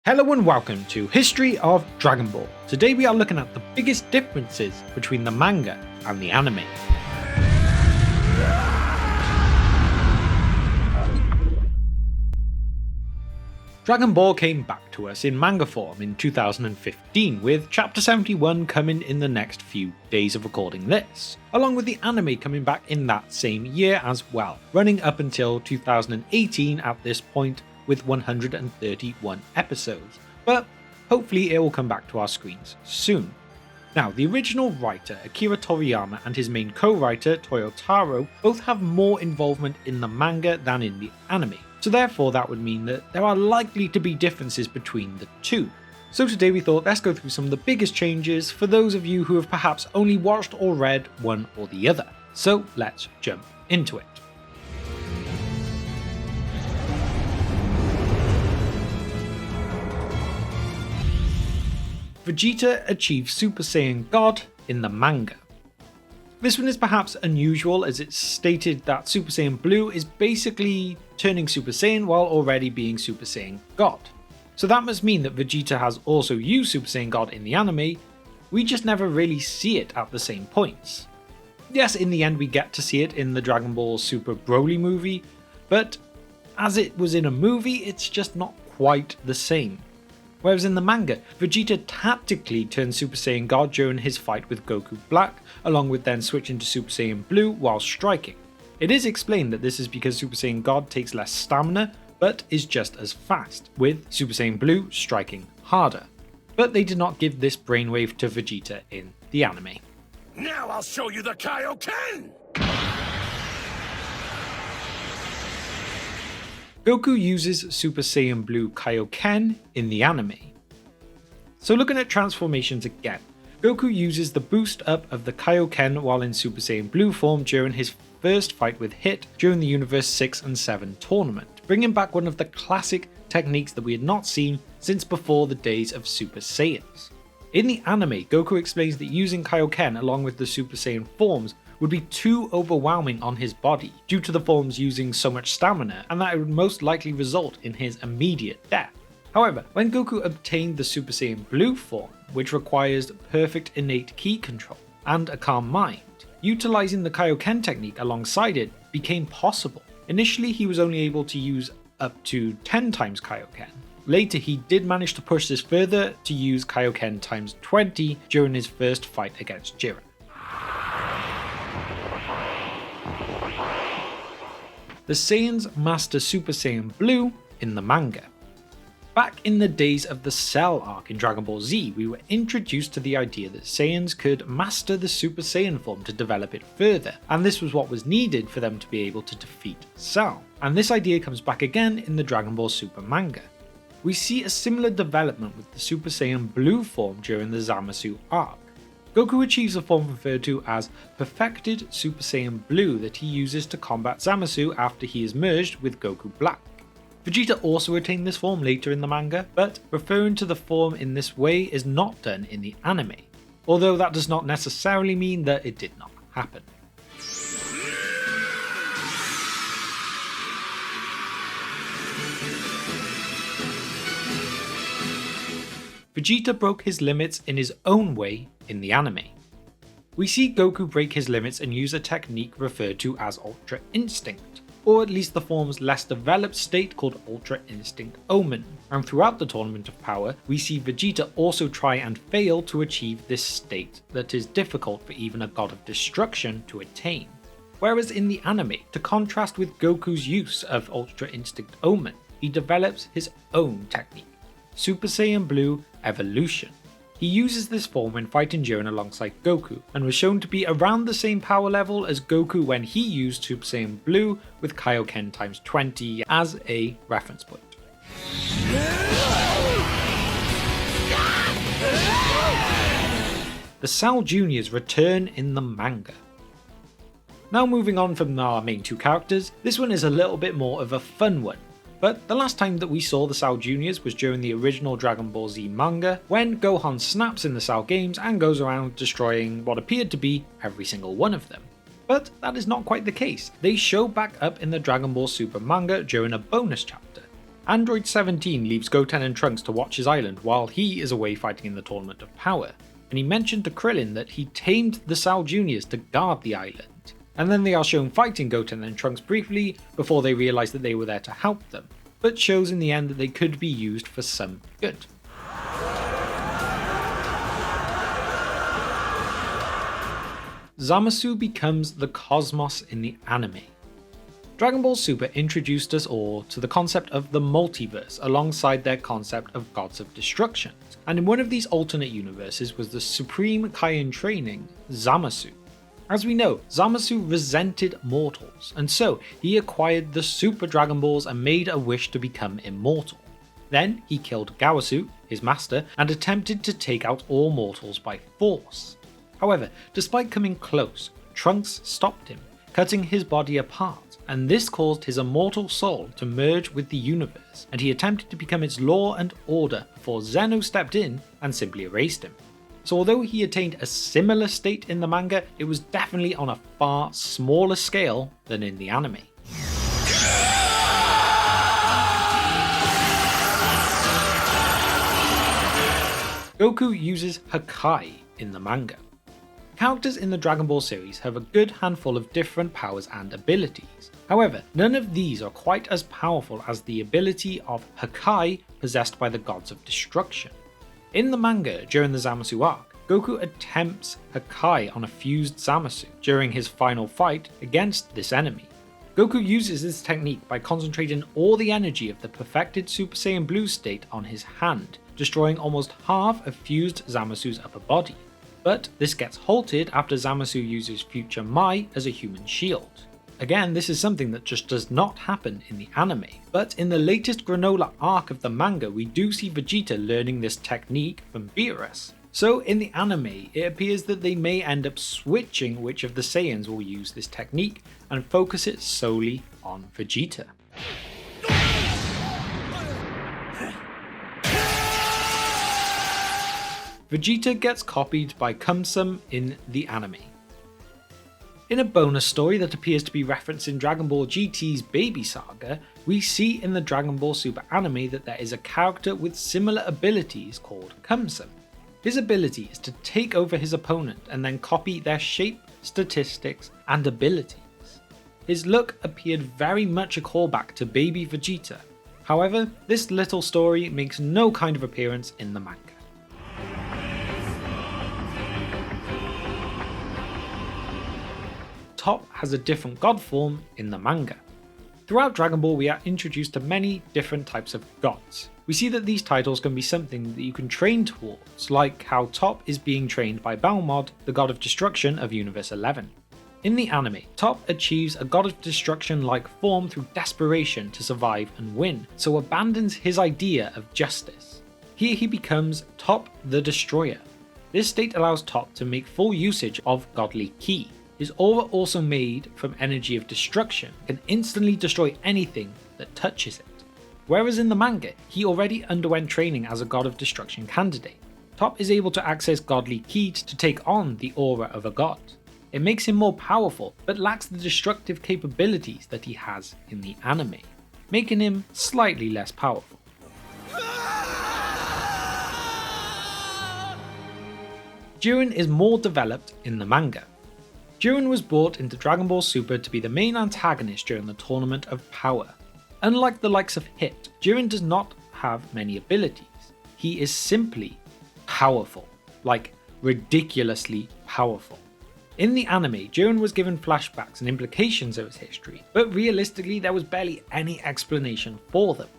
Hello and welcome to History of Dragon Ball. Today we are looking at the biggest differences between the manga and the anime. Dragon Ball came back to us in manga form in 2015, with Chapter 71 coming in the next few days of recording this, along with the anime coming back in that same year as well, running up until 2018 at this point, with 131 episodes, but hopefully it will come back to our screens soon. Now, the original writer Akira Toriyama and his main co-writer Toyotaro both have more involvement in the manga than in the anime, so therefore that would mean that there are likely to be differences between the two. So today we thought let's go through some of the biggest changes for those of you who have perhaps only watched or read one or the other. So let's jump into it. Vegeta achieves Super Saiyan God in the manga. This one is perhaps unusual, as it's stated that Super Saiyan Blue is basically turning Super Saiyan while already being Super Saiyan God. So that must mean that Vegeta has also used Super Saiyan God in the anime, we just never really see it at the same points. Yes, in the end we get to see it in the Dragon Ball Super Broly movie, but as it was in a movie, it's just not quite the same. Whereas in the manga, Vegeta tactically turns Super Saiyan God during his fight with Goku Black, along with then switching to Super Saiyan Blue while striking. It is explained that this is because Super Saiyan God takes less stamina, but is just as fast, with Super Saiyan Blue striking harder. But they did not give this brainwave to Vegeta in the anime. Now I'll show you the Kaioken! Goku uses Super Saiyan Blue Kaioken in the anime. So looking at transformations again, Goku uses the boost up of the Kaioken while in Super Saiyan Blue form during his first fight with Hit during the Universe 6 and 7 tournament, bringing back one of the classic techniques that we had not seen since before the days of Super Saiyans. In the anime, Goku explains that using Kaioken along with the Super Saiyan forms would be too overwhelming on his body due to the forms using so much stamina, and that it would most likely result in his immediate death. However, when Goku obtained the Super Saiyan Blue form, which requires perfect innate ki control and a calm mind, utilizing the Kaioken technique alongside it became possible. Initially he was only able to use up to 10 times Kaioken. Later he did manage to push this further to use Kaioken times 20 during his first fight against Jiren. The Saiyans master Super Saiyan Blue in the manga. Back in the days of the Cell arc in Dragon Ball Z, we were introduced to the idea that Saiyans could master the Super Saiyan form to develop it further, and this was what was needed for them to be able to defeat Cell. And this idea comes back again in the Dragon Ball Super manga. We see a similar development with the Super Saiyan Blue form during the Zamasu arc. Goku achieves a form referred to as Perfected Super Saiyan Blue that he uses to combat Zamasu after he is merged with Goku Black. Vegeta also attained this form later in the manga, but referring to the form in this way is not done in the anime, although that does not necessarily mean that it did not happen. Vegeta broke his limits in his own way in the anime. We see Goku break his limits and use a technique referred to as Ultra Instinct, or at least the form's less developed state called Ultra Instinct Omen, and throughout the Tournament of Power we see Vegeta also try and fail to achieve this state that is difficult for even a God of Destruction to attain. Whereas in the anime, to contrast with Goku's use of Ultra Instinct Omen, he develops his own technique, Super Saiyan Blue Evolution. He uses this form when fighting Jiren alongside Goku, and was shown to be around the same power level as Goku when he used Super Saiyan Blue with Kaioken times 20 as a reference point. The SAO Juniors Return in the manga. Now moving on from our main two characters, this one is a little bit more of a fun one. But the last time that we saw the SAO Juniors was during the original Dragon Ball Z manga, when Gohan snaps in the SAO games and goes around destroying what appeared to be every single one of them. But that is not quite the case. They show back up in the Dragon Ball Super manga during a bonus chapter. Android 17 leaves Goten and Trunks to watch his island while he is away fighting in the Tournament of Power, and he mentioned to Krillin that he tamed the SAO Juniors to guard the island. And then they are shown fighting Goten and Trunks briefly before they realise that they were there to help them, but shows in the end that they could be used for some good. Zamasu becomes the cosmos in the anime. Dragon Ball Super introduced us all to the concept of the multiverse alongside their concept of gods of destruction, and in one of these alternate universes was the supreme Kai in training, Zamasu. As we know, Zamasu resented mortals, and so he acquired the Super Dragon Balls and made a wish to become immortal. Then he killed Gawasu, his master, and attempted to take out all mortals by force. However, despite coming close, Trunks stopped him, cutting his body apart, and this caused his immortal soul to merge with the universe, and he attempted to become its law and order before Zeno stepped in and simply erased him. So although he attained a similar state in the manga, it was definitely on a far smaller scale than in the anime. Goku uses Hakai in the manga. Characters in the Dragon Ball series have a good handful of different powers and abilities. However, none of these are quite as powerful as the ability of Hakai possessed by the gods of destruction. In the manga, during the Zamasu arc, Goku attempts Hakai on a fused Zamasu during his final fight against this enemy. Goku uses this technique by concentrating all the energy of the perfected Super Saiyan Blue state on his hand, destroying almost half of fused Zamasu's upper body. But this gets halted after Zamasu uses Future Mai as a human shield. Again, this is something that just does not happen in the anime, but in the latest Granola arc of the manga we do see Vegeta learning this technique from Beerus. So in the anime, it appears that they may end up switching which of the Saiyans will use this technique and focus it solely on Vegeta. Vegeta gets copied by Kumsum in the anime. In a bonus story that appears to be referenced in Dragon Ball GT's Baby Saga, we see in the Dragon Ball Super anime that there is a character with similar abilities called Kumsum. His ability is to take over his opponent and then copy their shape, statistics, and abilities. His look appeared very much a callback to Baby Vegeta. However, this little story makes no kind of appearance in the manga. Top has a different god form in the manga. Throughout Dragon Ball we are introduced to many different types of gods. We see that these titles can be something that you can train towards, like how Top is being trained by Balmod, the god of destruction of Universe 11. In the anime, Top achieves a god of destruction-like form through desperation to survive and win, so abandons his idea of justice. Here he becomes Top the Destroyer. This state allows Top to make full usage of godly ki. His aura, also made from energy of destruction, can instantly destroy anything that touches it. Whereas in the manga, he already underwent training as a god of destruction candidate. Top is able to access godly ki to take on the aura of a god. It makes him more powerful, but lacks the destructive capabilities that he has in the anime, making him slightly less powerful. Jiren is more developed in the manga. Jiren was brought into Dragon Ball Super to be the main antagonist during the Tournament of Power. Unlike the likes of Hit, Jiren does not have many abilities. He is simply powerful, like ridiculously powerful. In the anime, Jiren was given flashbacks and implications of his history, but realistically there was barely any explanation for them.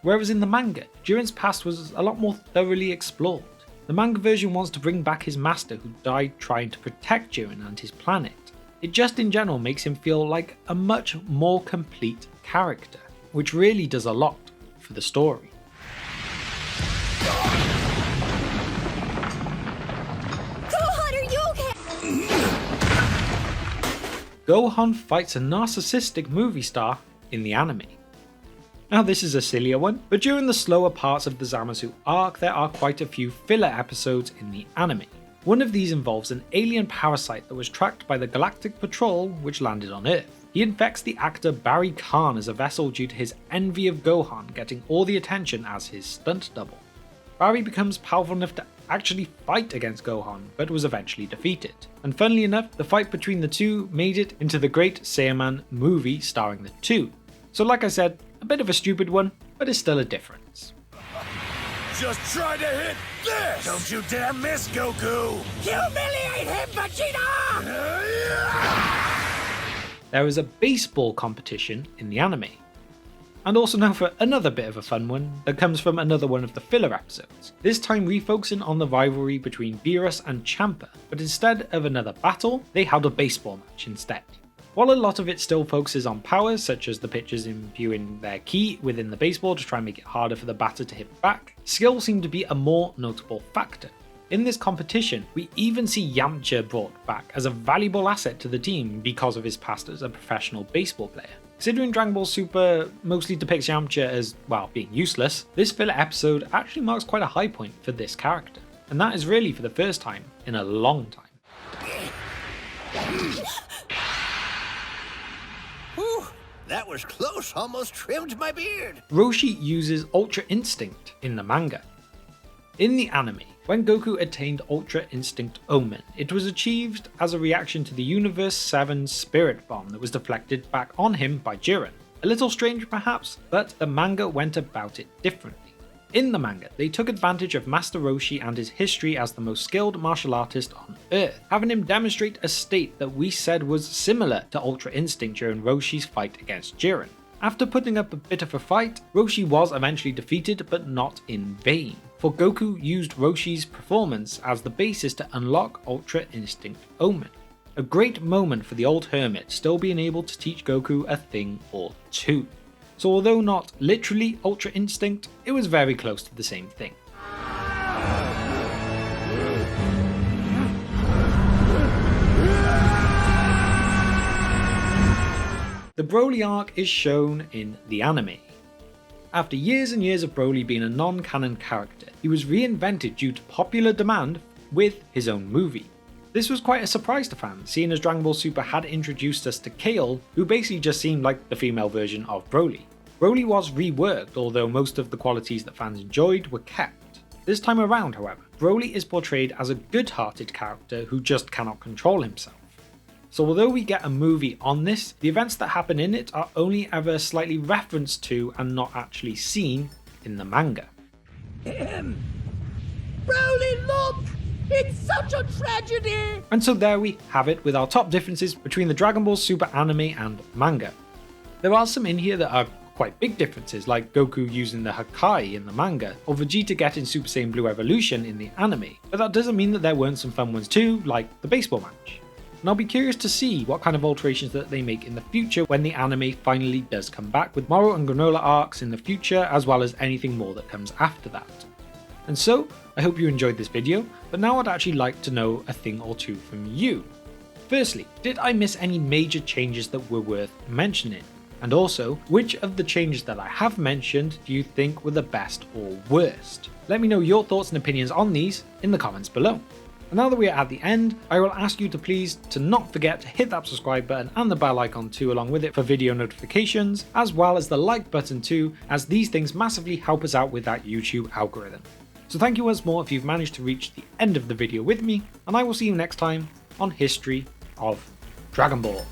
Whereas in the manga, Jiren's past was a lot more thoroughly explored. The manga version wants to bring back his master who died trying to protect Jiren and his planet. It just in general makes him feel like a much more complete character, which really does a lot for the story. Gohan, are you okay? Gohan fights a narcissistic movie star in the anime. Now this is a sillier one, but during the slower parts of the Zamasu arc there are quite a few filler episodes in the anime. One of these involves an alien parasite that was tracked by the Galactic Patrol which landed on Earth. He infects the actor Barry Kahn as a vessel due to his envy of Gohan getting all the attention as his stunt double. Barry becomes powerful enough to actually fight against Gohan, but was eventually defeated. And funnily enough, the fight between the two made it into the Great Saiyaman movie starring the two. So like I said, a bit of a stupid one, but it's still a difference. Just try to hit this! Don't you dare miss, Goku! Humiliate him, Vegeta! There is a baseball competition in the anime. And also now for another bit of a fun one that comes from another one of the filler episodes, this time refocusing on the rivalry between Beerus and Champa, but instead of another battle, they held a baseball match instead. While a lot of it still focuses on powers, such as the pitchers imbuing their ki within the baseball to try and make it harder for the batter to hit back, skill seemed to be a more notable factor. In this competition, we even see Yamcha brought back as a valuable asset to the team because of his past as a professional baseball player. Considering Dragon Ball Super mostly depicts Yamcha as, well, being useless, this filler episode actually marks quite a high point for this character. And that is really for the first time in a long time. Whew, that was close, almost trimmed my beard. Roshi uses Ultra Instinct in the manga. In the anime, when Goku attained Ultra Instinct Omen, it was achieved as a reaction to the Universe 7 Spirit Bomb that was deflected back on him by Jiren. A little strange perhaps, but the manga went about it differently. In the manga, they took advantage of Master Roshi and his history as the most skilled martial artist on Earth, having him demonstrate a state that we said was similar to Ultra Instinct during Roshi's fight against Jiren. After putting up a bit of a fight, Roshi was eventually defeated, but not in vain, for Goku used Roshi's performance as the basis to unlock Ultra Instinct Omen. A great moment for the old hermit still being able to teach Goku a thing or two. So although not literally Ultra Instinct, it was very close to the same thing. The Broly arc is shown in the anime. After years and years of Broly being a non-canon character, he was reinvented due to popular demand with his own movie. This was quite a surprise to fans, seeing as Dragon Ball Super had introduced us to Kale, who basically just seemed like the female version of Broly. Broly was reworked, although most of the qualities that fans enjoyed were kept. This time around, however, Broly is portrayed as a good-hearted character who just cannot control himself. So although we get a movie on this, the events that happen in it are only ever slightly referenced to and not actually seen in the manga. Broly, look! It's such a tragedy! And so there we have it with our top differences between the Dragon Ball Super anime and manga. There are some in here that are quite big differences, like Goku using the Hakai in the manga, or Vegeta getting Super Saiyan Blue Evolution in the anime, but that doesn't mean that there weren't some fun ones too, like the baseball match. And I'll be curious to see what kind of alterations that they make in the future when the anime finally does come back, with Moro and Granola arcs in the future, as well as anything more that comes after that. And so, I hope you enjoyed this video, but now I'd actually like to know a thing or two from you. Firstly, did I miss any major changes that were worth mentioning? And also, which of the changes that I have mentioned do you think were the best or worst? Let me know your thoughts and opinions on these in the comments below. And now that we are at the end, I will ask you to please not forget to hit that subscribe button and the bell icon too along with it for video notifications, as well as the like button too, as these things massively help us out with that YouTube algorithm. So thank you once more if you've managed to reach the end of the video with me, and I will see you next time on History of Dragon Ball.